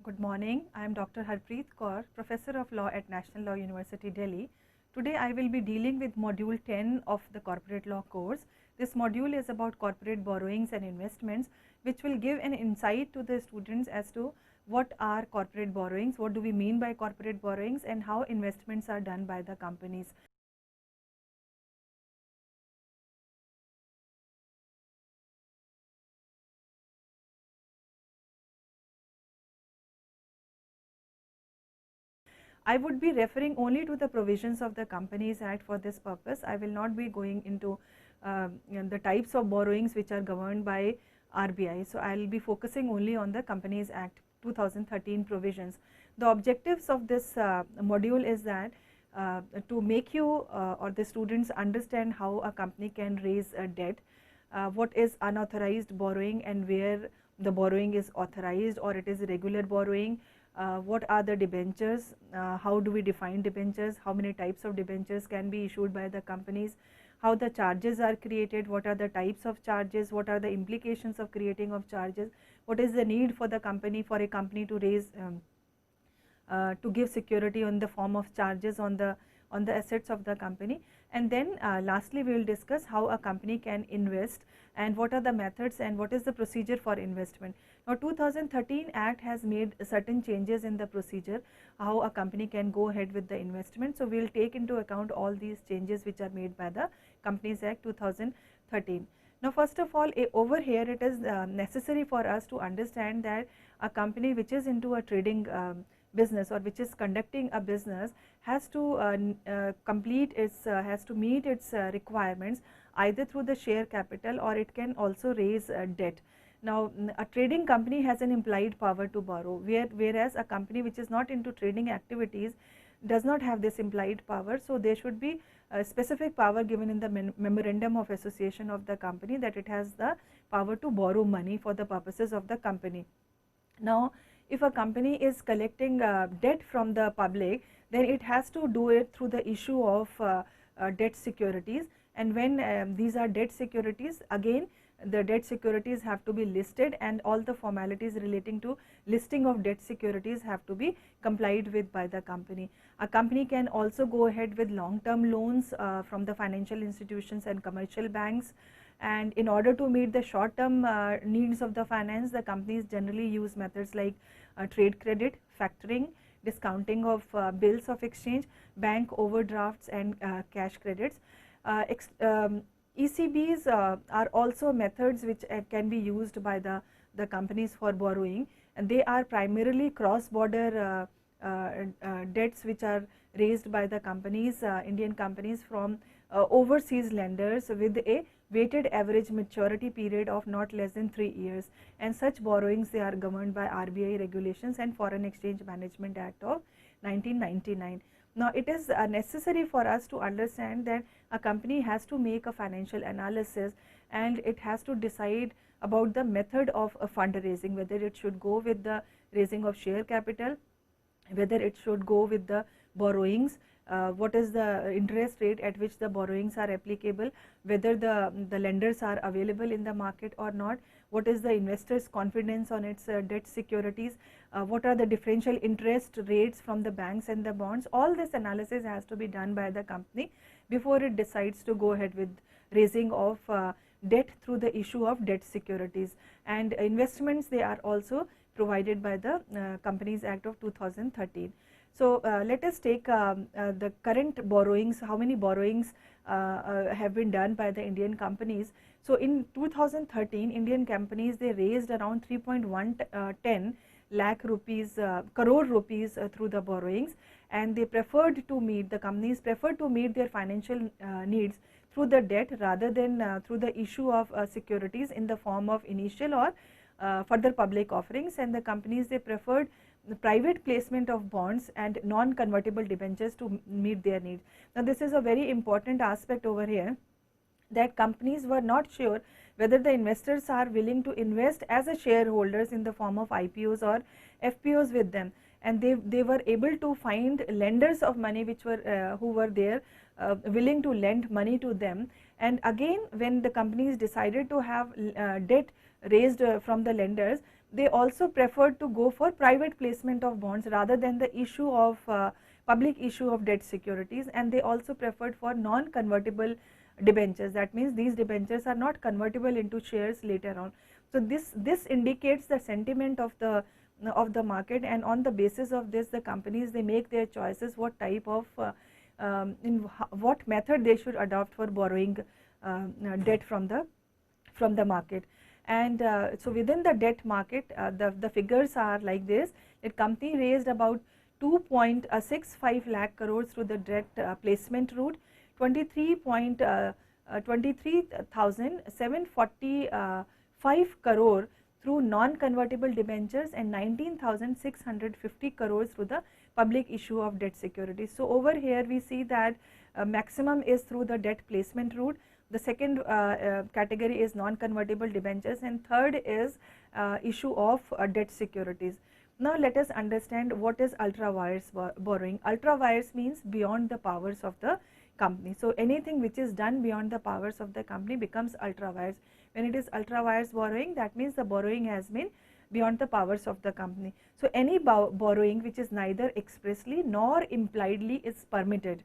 Good morning. I am Dr. Harpreet Kaur, Professor of Law at National Law University, Delhi. Today I will be dealing with Module 10 of the Corporate Law course. This module is about corporate borrowings and investments, which will give an insight to the students as to what are corporate borrowings, what do we mean by corporate borrowings, and how investments are done by the companies. I would be referring only to the provisions of the Companies Act for this purpose. I will not be going into the types of borrowings which are governed by RBI. So, I will be focusing only on the Companies Act 2013 provisions. The objectives of this module is that to make you or the students understand how a company can raise a debt, what is unauthorized borrowing and where the borrowing is authorized or it is regular borrowing, what are the debentures, how do we define debentures, how many types of debentures can be issued by the companies, how the charges are created, what are the types of charges, what are the implications of creating of charges, what is the need for the company for a company to raise to give security on the form of charges on the assets of the company. And then lastly we will discuss how a company can invest and what are the methods and what is the procedure for investment. Now 2013 Act has made certain changes in the procedure how a company can go ahead with the investment. So, we will take into account all these changes which are made by the Companies Act 2013. Now, first of all over here it is necessary for us to understand that a company which is into a trading business or which is conducting a business has to complete its has to meet its requirements either through the share capital or it can also raise debt. Now, a trading company has an implied power to borrow, whereas a company which is not into trading activities does not have this implied power. So, there should be a specific power given in the memorandum of association of the company that it has the power to borrow money for the purposes of the company. Now, if a company is collecting debt from the public, then it has to do it through the issue of debt securities, and when these are debt securities, again the debt securities have to be listed and all the formalities relating to listing of debt securities have to be complied with by the company. A company can also go ahead with long term loans from the financial institutions and commercial banks, and in order to meet the short term needs of the finance, the companies generally use methods like trade credit, factoring, discounting of bills of exchange, bank overdrafts and cash credits. ECBs are also methods which can be used by the companies for borrowing, and they are primarily cross border debts which are raised by the companies, Indian companies from overseas lenders with a weighted average maturity period of not less than 3 years, and such borrowings they are governed by RBI regulations and Foreign Exchange Management Act of 1999. Now, it is necessary for us to understand that a company has to make a financial analysis and it has to decide about the method of fundraising, whether it should go with the raising of share capital, whether it should go with the borrowings, what is the interest rate at which the borrowings are applicable, whether the lenders are available in the market or not, what is the investors confidence on its debt securities, what are the differential interest rates from the banks and the bonds. All this analysis has to be done by the company before it decides to go ahead with raising of debt through the issue of debt securities, and investments they are also provided by the Companies Act of 2013. So, let us take the current borrowings, how many borrowings have been done by the Indian companies. So, in 2013 Indian companies they raised around 3.110 lakh rupees crore rupees through the borrowings, and they preferred to meet the companies preferred to meet their financial needs through the debt rather than through the issue of securities in the form of initial or further public offerings, and the companies they preferred the private placement of bonds and non convertible debentures to meet their needs. Now, this is a very important aspect over here, that companies were not sure whether the investors are willing to invest as a shareholders in the form of IPOs or FPOs with them, and they were able to find lenders of money which were who were there willing to lend money to them. And again, when the companies decided to have debt raised from the lenders, they also preferred to go for private placement of bonds rather than the issue of public issue of debt securities, and they also preferred for non-convertible debentures. That means these debentures are not convertible into shares later on. So this indicates the sentiment of the market, and on the basis of this the companies, they make their choices what type of what method they should adopt for borrowing debt from the market. And so within the debt market, the figures are like this: that company raised about 2.65 lakh crores through the debt placement route, 23,745 crore through non-convertible debentures, and 19,650 crores through the public issue of debt securities. So over here we see that maximum is through the debt placement route, the second category is non-convertible debentures, and third is issue of debt securities. Now let us understand what is ultra vires borrowing. Ultra vires means beyond the powers of the company. So anything which is done beyond the powers of the company becomes ultra vires. When it is ultra vires borrowing, that means the borrowing has been beyond the powers of the company. So any borrowing which is neither expressly nor impliedly is permitted,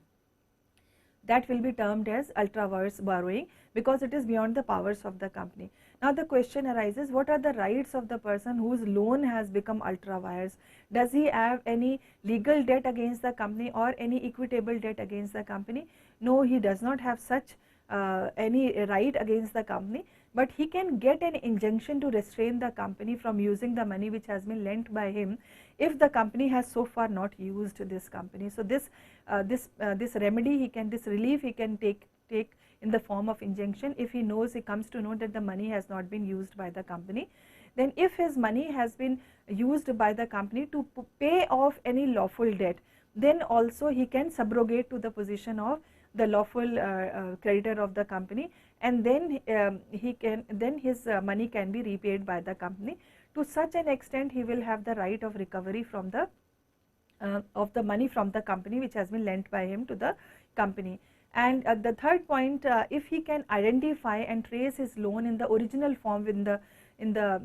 that will be termed as ultra vires borrowing, because it is beyond the powers of the company. Now the question arises, what are the rights of the person whose loan has become ultra vires? Does he have any legal debt against the company or any equitable debt against the company? No, he does not have such any right against the company, but he can get an injunction to restrain the company from using the money which has been lent by him if the company has so far not used this company. So this remedy he can, this relief he can take in the form of injunction if he knows, he comes to know that the money has not been used by the company. Then if his money has been used by the company to pay off any lawful debt, then also he can subrogate to the position of the lawful creditor of the company, and then his money can be repaid by the company. To such an extent he will have the right of recovery from the of the money from the company which has been lent by him to the company. And the third point, if he can identify and trace his loan in the original form, in the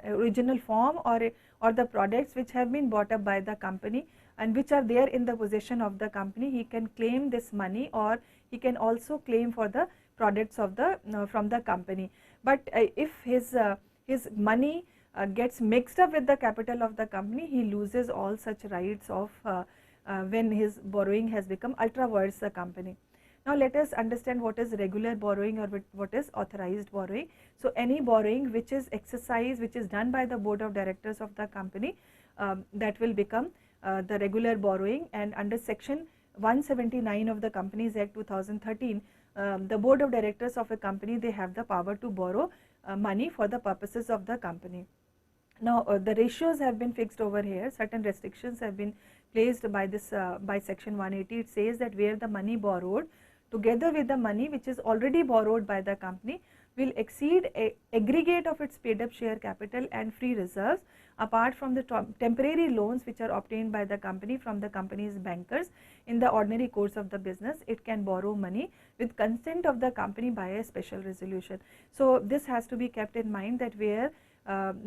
original form or the products which have been bought up by the company and which are there in the possession of the company, he can claim this money, or he can also claim for the products of the from the company. But if his money gets mixed up with the capital of the company, he loses all such rights of when his borrowing has become ultra vires the company. Now let us understand what is regular borrowing or what is authorized borrowing. So any borrowing which is exercised, which is done by the board of directors of the company, that will become the regular borrowing. And under section 179 of the Companies Act 2013, the board of directors of a company, they have the power to borrow money for the purposes of the company. Now the ratios have been fixed over here, certain restrictions have been placed by this by section 180. It says that where the money borrowed together with the money which is already borrowed by the company will exceed a aggregate of its paid up share capital and free reserves, apart from the temporary loans which are obtained by the company from the company's bankers in the ordinary course of the business, it can borrow money with consent of the company by a special resolution. So this has to be kept in mind, that where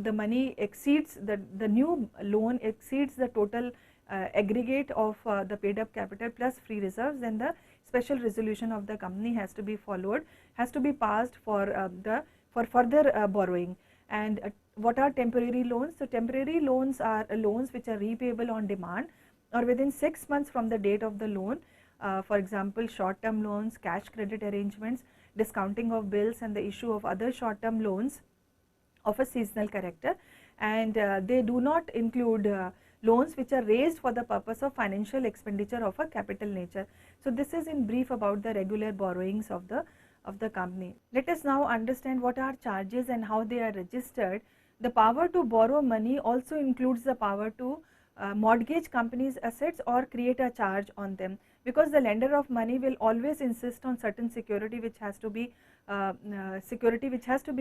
the money exceeds the new loan exceeds the total aggregate of the paid up capital plus free reserves, then the special resolution of the company has to be followed, has to be passed for further borrowing. And what are temporary loans? So temporary loans are loans which are repayable on demand or within 6 months from the date of the loan. For example, short term loans, cash credit arrangements, discounting of bills, and the issue of other short term loans of a seasonal character. And they do not include loans which are raised for the purpose of financial expenditure of a capital nature. So this is in brief about the regular borrowings of the company. Let us now understand what are charges and how they are registered. The power to borrow money also includes the power to mortgage companies' assets or create a charge on them, because the lender of money will always insist on certain security which has to be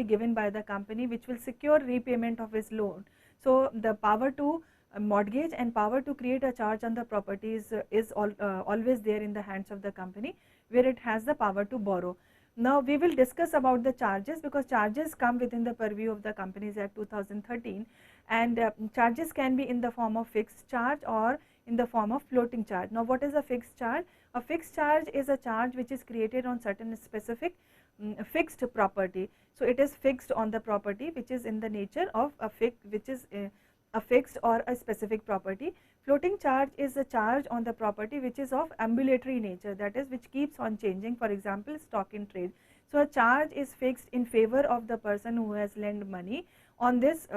given by the company, which will secure repayment of his loan. So the power to mortgage and power to create a charge on the properties is always there in the hands of the company, where it has the power to borrow. Now we will discuss about the charges, because charges come within the purview of the Companies Act 2013, and charges can be in the form of fixed charge or in the form of floating charge. Now what is a fixed charge? A fixed charge is a charge which is created on certain specific fixed property. So it is fixed on the property which is in the nature of a fixed or a specific property. Floating charge is a charge on the property which is of ambulatory nature, that is, which keeps on changing. For example, stock in trade. So a charge is fixed in favor of the person who has lent money on this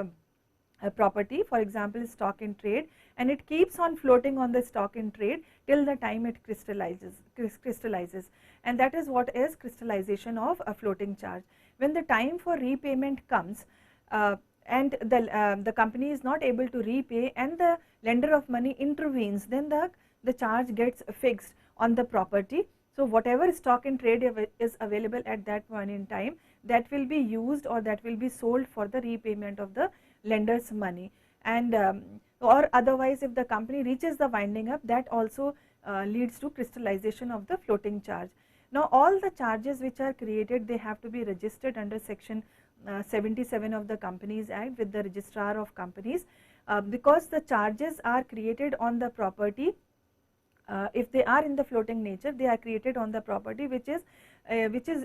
property, for example stock in trade, and it keeps on floating on the stock in trade till the time it crystallizes, and that is what is crystallization of a floating charge. When the time for repayment comes, and the company is not able to repay and the lender of money intervenes, then the charge gets fixed on the property. So whatever stock in trade is available at that point in time, that will be used or that will be sold for the repayment of the lender's money, and or otherwise if the company reaches the winding up, that also leads to crystallization of the floating charge. Now all the charges which are created, they have to be registered under section 77 of the Companies Act with the registrar of companies, because the charges are created on the property. If they are in the floating nature, they are created on the property which is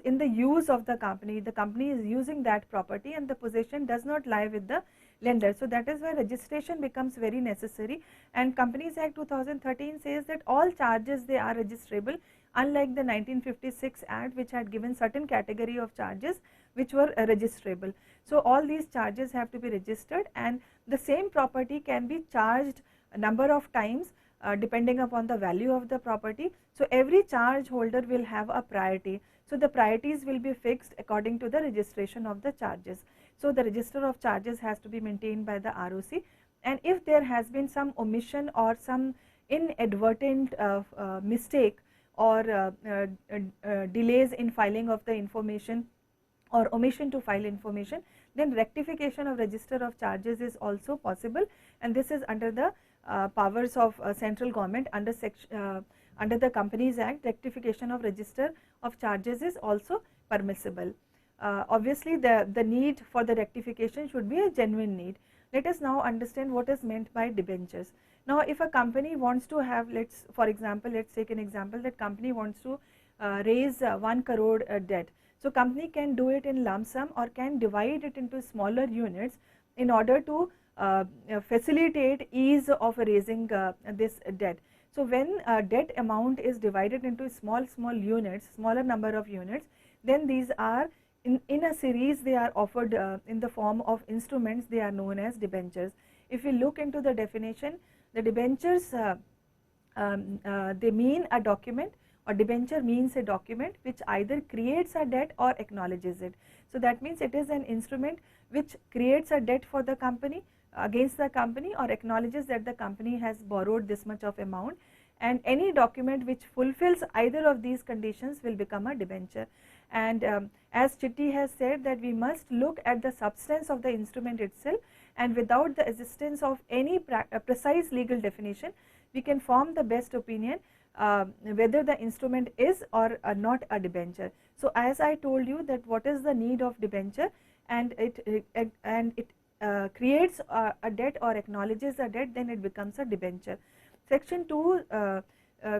in the use of the company. The company is using that property and the possession does not lie with the lender. So that is why registration becomes very necessary, and Companies Act 2013 says that all charges, they are registrable, unlike the 1956 Act which had given certain category of charges which were registrable. So all these charges have to be registered, and the same property can be charged a number of times depending upon the value of the property. So every charge holder will have a priority. So the priorities will be fixed according to the registration of the charges. So the register of charges has to be maintained by the ROC, and if there has been some omission or some inadvertent mistake or delays in filing of the information or omission to file information, then rectification of register of charges is also possible, and this is under the powers of central government under the Companies Act. Rectification of register of charges is also permissible. Obviously the need for the rectification should be a genuine need. Let us now understand what is meant by debentures. Now if a company wants to have, let's take an example that company wants to raise 1 crore debt. So company can do it in lump sum or can divide it into smaller units in order to facilitate ease of raising this debt. So when debt amount is divided into small units, smaller number of units, then these are in a series, they are offered in the form of instruments, they are known as debentures. If we look into the definition, the debentures they mean a document, or debenture means a document which either creates a debt or acknowledges it. So that means it is an instrument which creates a debt for the company, against the company, or acknowledges that the company has borrowed this much of amount, and any document which fulfills either of these conditions will become a debenture. And as Chitti has said, that we must look at the substance of the instrument itself, and without the assistance of any precise legal definition, we can form the best opinion whether the instrument is or not a debenture. So as I told you that what is the need of debenture, and it creates a debt or acknowledges a debt, then it becomes a debenture. Section 2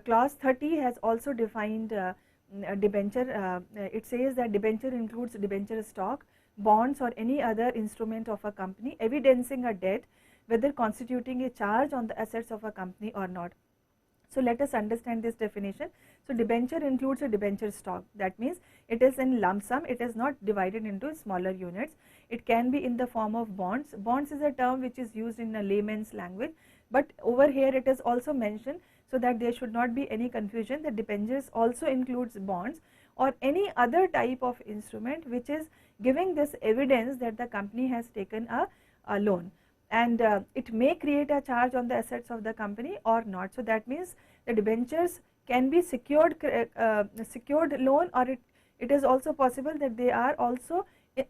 clause 30 has also defined debenture. It says that debenture includes debenture stock, bonds, or any other instrument of a company evidencing a debt, whether constituting a charge on the assets of a company or not. So let us understand this definition. So debenture includes a debenture stock, that means it is in lump sum, it is not divided into smaller units. It can be in the form of bonds. Bonds is a term which is used in a layman's language, but over here it is also mentioned so that there should not be any confusion that debentures also includes bonds or any other type of instrument which is giving this evidence that the company has taken a loan, and it may create a charge on the assets of the company or not. So that means the debentures can be secured loan, or it is also possible that they are also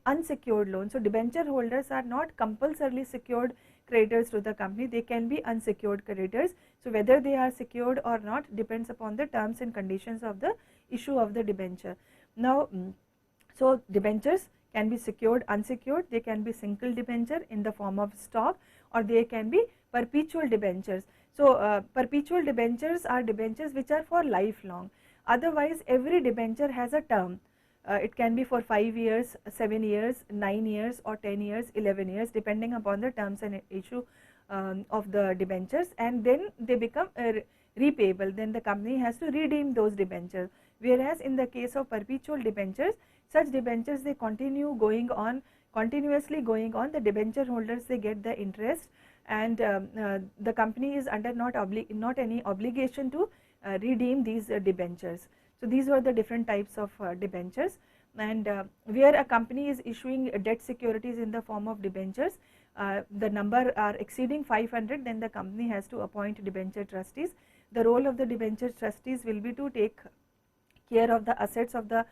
unsecured loan. So debenture holders are not compulsorily secured creditors to the company, they can be unsecured creditors. So whether they are secured or not depends upon the terms and conditions of the issue of the debenture. Now, so debentures can be secured, unsecured, they can be single debenture in the form of stock, or they can be perpetual debentures. So, perpetual debentures are debentures which are for lifelong. Otherwise, every debenture has a term. It can be for 5 years, 7 years, 9 years or 10 years, 11 years, depending upon the terms and issue of the debentures, and then they become repayable. Then the company has to redeem those debentures. Whereas in the case of perpetual debentures, such debentures they continue going on, continuously going on. The debenture holders, they get the interest, and the company is under not any obligation to redeem these debentures. So, these were the different types of debentures, and where a company is issuing debt securities in the form of debentures, the number are exceeding 500, then the company has to appoint debenture trustees. The role of the debenture trustees will be to take care of the assets of the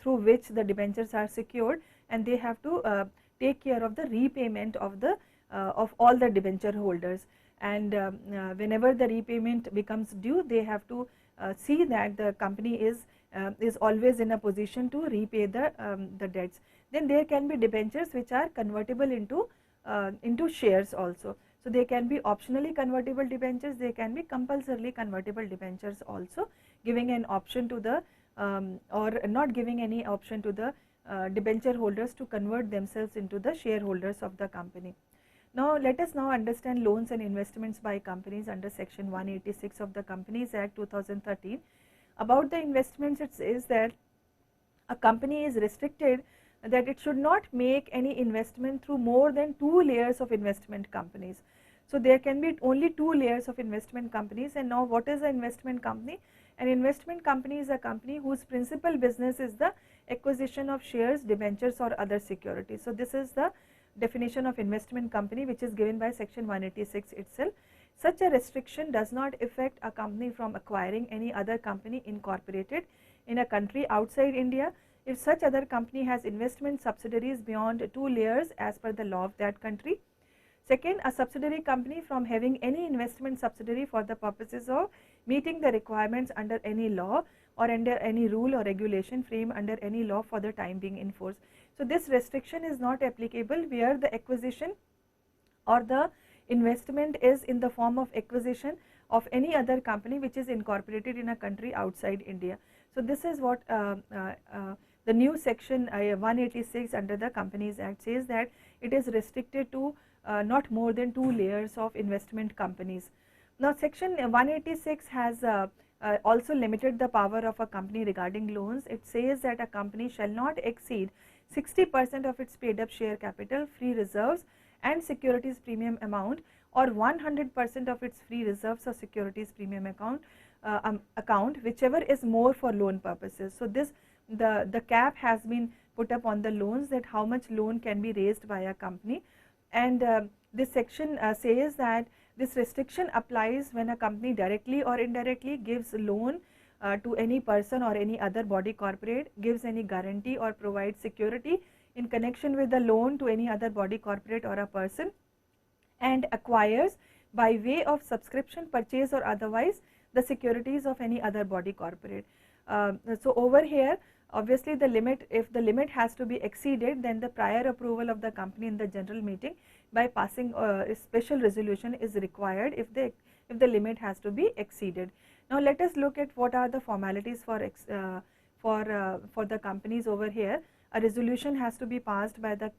through which the debentures are secured, and they have to take care of the repayment of the of all the debenture holders, and whenever the repayment becomes due, they have to see that the company is always in a position to repay the debts. Then there can be debentures which are convertible into shares also. So, they can be optionally convertible debentures, they can be compulsorily convertible debentures also, giving an option to the or not giving any option to the debenture holders to convert themselves into the shareholders of the company. Now, let us now understand loans and investments by companies under section 186 of the Companies Act 2013. About the investments, it says that a company is restricted that it should not make any investment through more than 2 layers of investment companies. So, there can be only 2 layers of investment companies. And now, what is an investment company? An investment company is a company whose principal business is the acquisition of shares, debentures or other securities. So, this is the definition of investment company, which is given by section 186 itself. Such a restriction does not affect a company from acquiring any other company incorporated in a country outside India, if such other company has investment subsidiaries beyond 2 layers as per the law of that country. Second, a subsidiary company from having any investment subsidiary for the purposes of meeting the requirements under any law or under any rule or regulation framed under any law for the time being in force. So, this restriction is not applicable where the acquisition or the investment is in the form of acquisition of any other company which is incorporated in a country outside India. So, this is what the new section 186 under the Companies Act says, that it is restricted to not more than 2 layers of investment companies. Now, section 186 has also limited the power of a company regarding loans. It says that a company shall not exceed 60% of its paid up share capital, free reserves and securities premium amount, or 100% of its free reserves or securities premium account, whichever is more for loan purposes. So, this the cap has been put up on the loans, that how much loan can be raised by a company, and this section says that this restriction applies when a company directly or indirectly gives loan to any person or any other body corporate, gives any guarantee or provides security in connection with the loan to any other body corporate or a person, and acquires by way of subscription, purchase or otherwise the securities of any other body corporate. So, over here obviously the limit, if the limit has to be exceeded, then the prior approval of the company in the general meeting by passing a special resolution is required if the limit has to be exceeded. Now, let us look at what are the formalities for the companies over here. A resolution has to be passed by the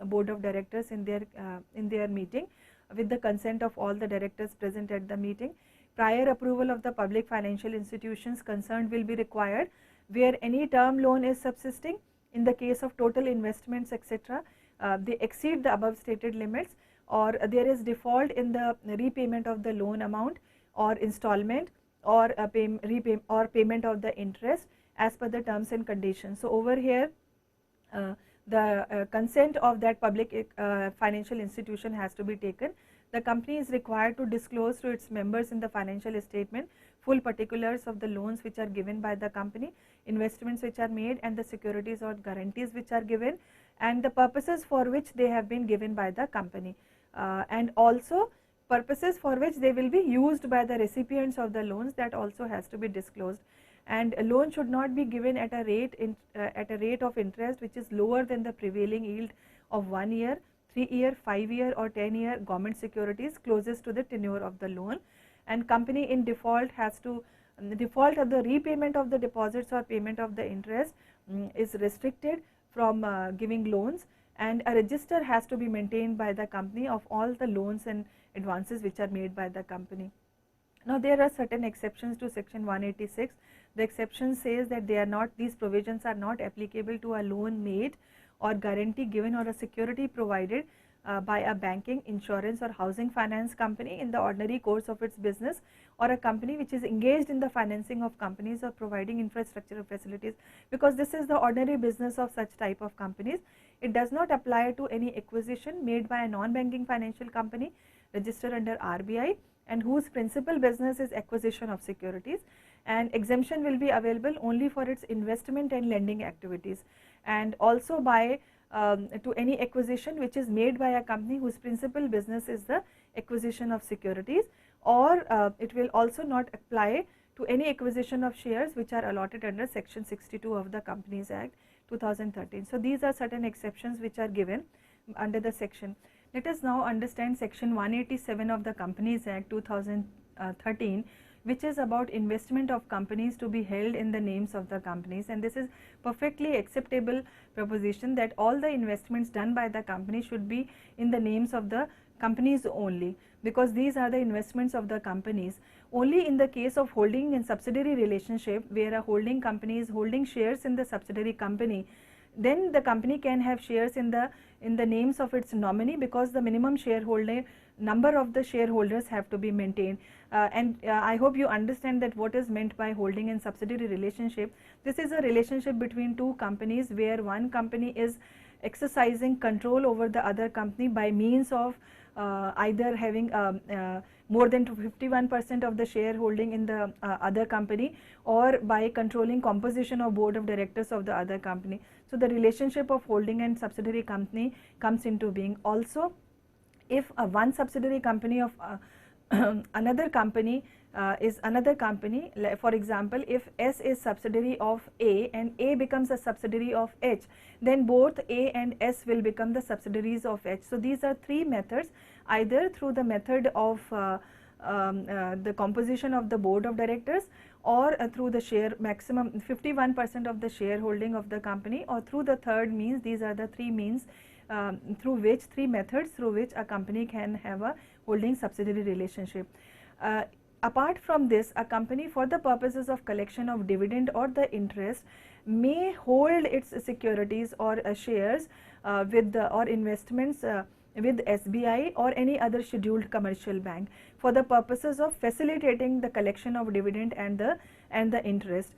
board of directors in their meeting with the consent of all the directors present at the meeting. Prior approval of the public financial institutions concerned will be required, where any term loan is subsisting. In the case of total investments etc., they exceed the above stated limits, or there is default in the repayment of the loan amount or installment, or payment of the interest as per the terms and conditions. So, over here the consent of that public financial institution has to be taken. The company is required to disclose to its members in the financial statement full particulars of the loans which are given by the company, investments which are made, and the securities or guarantees which are given, and the purposes for which they have been given by the company, and also purposes for which they will be used by the recipients of the loans, that also has to be disclosed. and a loan should not be given at a rate of interest which is lower than the prevailing yield of 1 year, 3 year, 5 year or 10 year government securities closest to the tenure of the loan. And company in default has to default of the repayment of the deposits or payment of the interest is restricted from giving loans, and a register has to be maintained by the company of all the loans and advances which are made by the company. Now, there are certain exceptions to section 186. The exception says that they are not, these provisions are not applicable to a loan made or guarantee given or a security provided by a banking, insurance or housing finance company in the ordinary course of its business, or a company which is engaged in the financing of companies or providing infrastructure facilities, because this is the ordinary business of such type of companies. It does not apply to any acquisition made by a non-banking financial company registered under RBI and whose principal business is acquisition of securities, and exemption will be available only for its investment and lending activities, and also by to any acquisition which is made by a company whose principal business is the acquisition of securities, or it will also not apply to any acquisition of shares which are allotted under section 62 of the Companies Act 2013. So, these are certain exceptions which are given under the section. Let us now understand section 187 of the Companies Act 2013, which is about investment of companies to be held in the names of the companies, and this is perfectly acceptable proposition that all the investments done by the company should be in the names of the companies only, because these are the investments of the companies. Only in the case of holding and subsidiary relationship, where a holding company is holding shares in the subsidiary company, then the company can have shares in the names of its nominee, because the minimum shareholder number of the shareholders have to be maintained. I hope you understand that what is meant by holding and subsidiary relationship. This is a relationship between two companies where one company is exercising control over the other company by means of either having more than 51% of the shareholding in the other company, or by controlling composition of board of directors of the other company. So, the relationship of holding and subsidiary company comes into being. Also, if one subsidiary company of another company is another company, for example, if S is subsidiary of A and A becomes a subsidiary of H, then both A and S will become the subsidiaries of H. So, these are three methods, either through the method of the composition of the board of directors, or through the share maximum 51% of the shareholding of the company, or through the third means. These are the three means three methods through which a company can have a holding subsidiary relationship. Apart from this, a company, for the purposes of collection of dividend or the interest, may hold its securities or shares with the or investments with SBI or any other scheduled commercial bank for the purposes of facilitating the collection of dividend and the interest.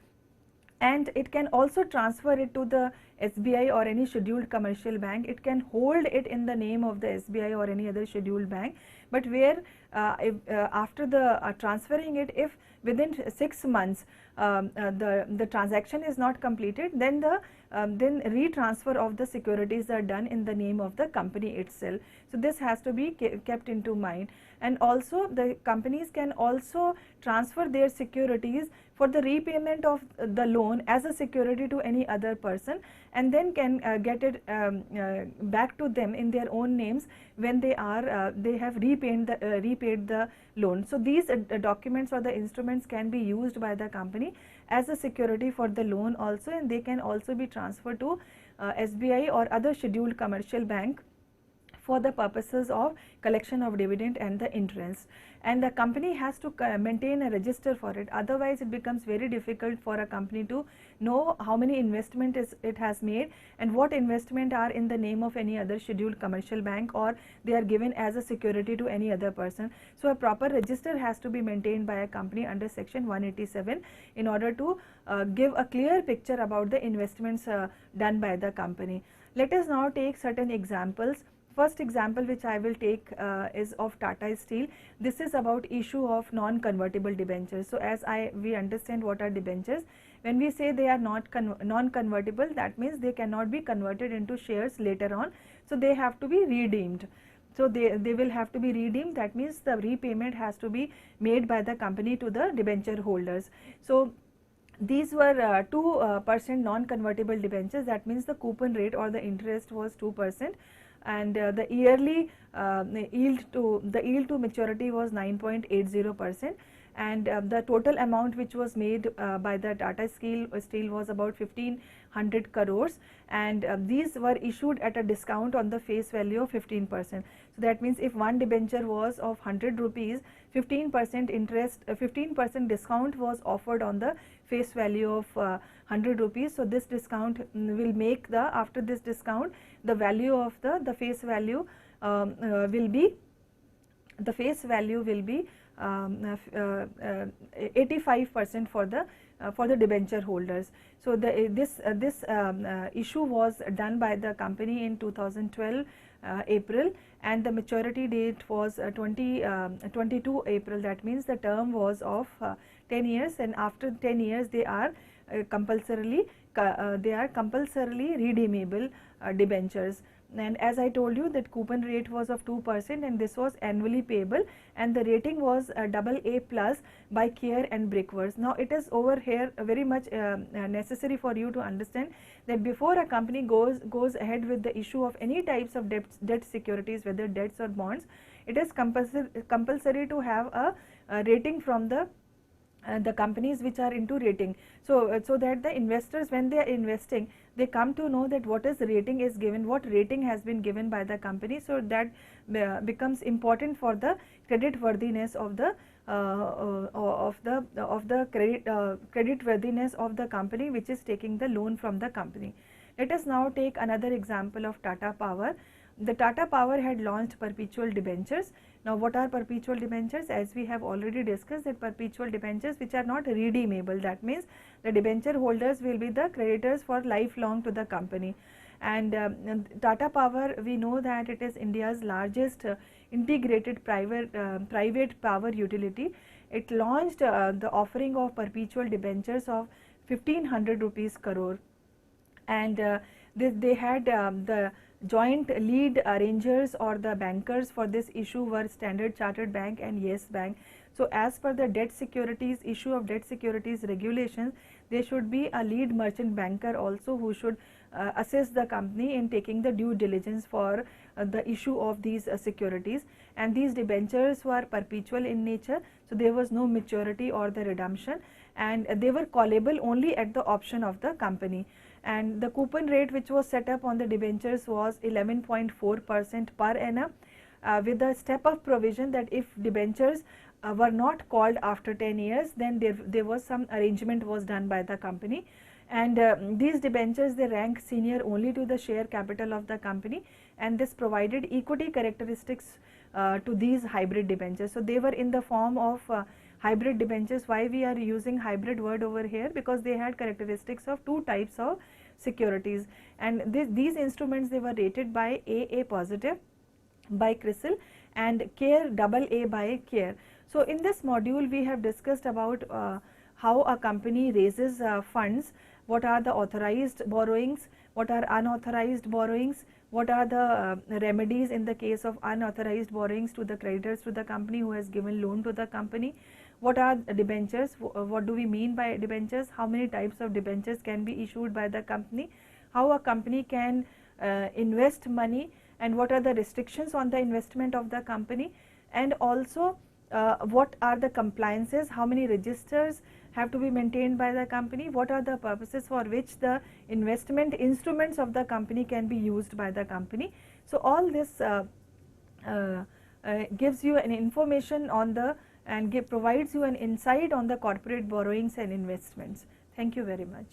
And it can also transfer it to the SBI or any scheduled commercial bank. It can hold it in the name of the SBI or any other scheduled bank, but where after the transferring it, if within 6 months the transaction is not completed, then the then retransfer of the securities are done in the name of the company itself. So, this has to be kept into mind. And also the companies can also transfer their securities for the repayment of the loan as a security to any other person, and then can get it back to them in their own names when they have repaid the loan. So, these documents or the instruments can be used by the company as a security for the loan also, and they can also be transferred to SBI or other scheduled commercial bank for the purposes of collection of dividend and the interest. And the company has to maintain a register for it, otherwise it becomes very difficult for a company to know how many investment it has made and what investment are in the name of any other scheduled commercial bank, or they are given as a security to any other person. So, a proper register has to be maintained by a company under section 187 in order to give a clear picture about the investments done by the company. Let us now take certain examples. First example which I will take is of Tata Steel. This is about issue of non-convertible debentures. So, as we understand what are debentures, when we say they are not non-convertible, that means they cannot be converted into shares later on. So, they have to be redeemed. So, they will have to be redeemed, that means the repayment has to be made by the company to the debenture holders. So, these were 2% non-convertible debentures. That means the coupon rate or the interest was 2%, and the yearly yield to maturity was 9.80%, and the total amount which was made by the Tata Steel was about 1500 crores, and these were issued at a discount on the face value of 15%. So that means if one debenture was of 100 rupees, 15% interest, 15% discount was offered on the face value of 100 rupees. So this discount will make the, after this discount, the value of the face value will be, the face value will be 85% for the debenture holders. So this issue was done by the company in 2012 April, and the maturity date was 22 April. That means the term was of 10 years, and after 10 years they are compulsorily redeemable debentures. And as I told you, that coupon rate was of 2%, and this was annually payable, and the rating was AA plus by CARE and Brickworks. Now it is over here very much necessary for you to understand that before a company goes ahead with the issue of any types of debt securities, whether debts or bonds, it is compulsory to have a rating from the companies which are into rating. So that the investors, when they are investing, they come to know that what is rating is given, what rating has been given by the company. So that becomes important for the credit worthiness of the credit worthiness of the company which is taking the loan from the company. Let us now take another example of Tata Power. The Tata Power had launched perpetual debentures. Now what are perpetual debentures? As we have already discussed, that perpetual debentures which are not redeemable, that means the debenture holders will be the creditors for lifelong to the company. And Tata Power, we know that it is India's largest integrated private power utility. It launched the offering of perpetual debentures of 1500 rupees crore, and they had the joint lead arrangers or the bankers for this issue were Standard Chartered Bank and Yes Bank. So as per the debt securities issue of debt securities regulations, there should be a lead merchant banker also who should assist the company in taking the due diligence for the issue of these securities. And these debentures were perpetual in nature, so there was no maturity or the redemption, and they were callable only at the option of the company. And the coupon rate which was set up on the debentures was 11.4% per annum, with the step of provision that if debentures were not called after 10 years, then there was some arrangement was done by the company. And these debentures, they rank senior only to the share capital of the company, and this provided equity characteristics to these hybrid debentures. So they were in the form of hybrid debentures. Why we are using hybrid word over here? Because they had characteristics of two types of securities, and these instruments, they were rated by AA positive by CRISIL and CARE AA by CARE. So in this module we have discussed about how a company raises funds, what are the authorized borrowings, what are unauthorized borrowings, what are the remedies in the case of unauthorized borrowings to the creditors to the company who has given loan to the company, what are debentures, what do we mean by debentures, how many types of debentures can be issued by the company, how a company can invest money, and what are the restrictions on the investment of the company, and also what are the compliances, how many registers have to be maintained by the company, what are the purposes for which the investment instruments of the company can be used by the company. So all this gives you an information on the and provides you an insight on the corporate borrowings and investments. Thank you very much.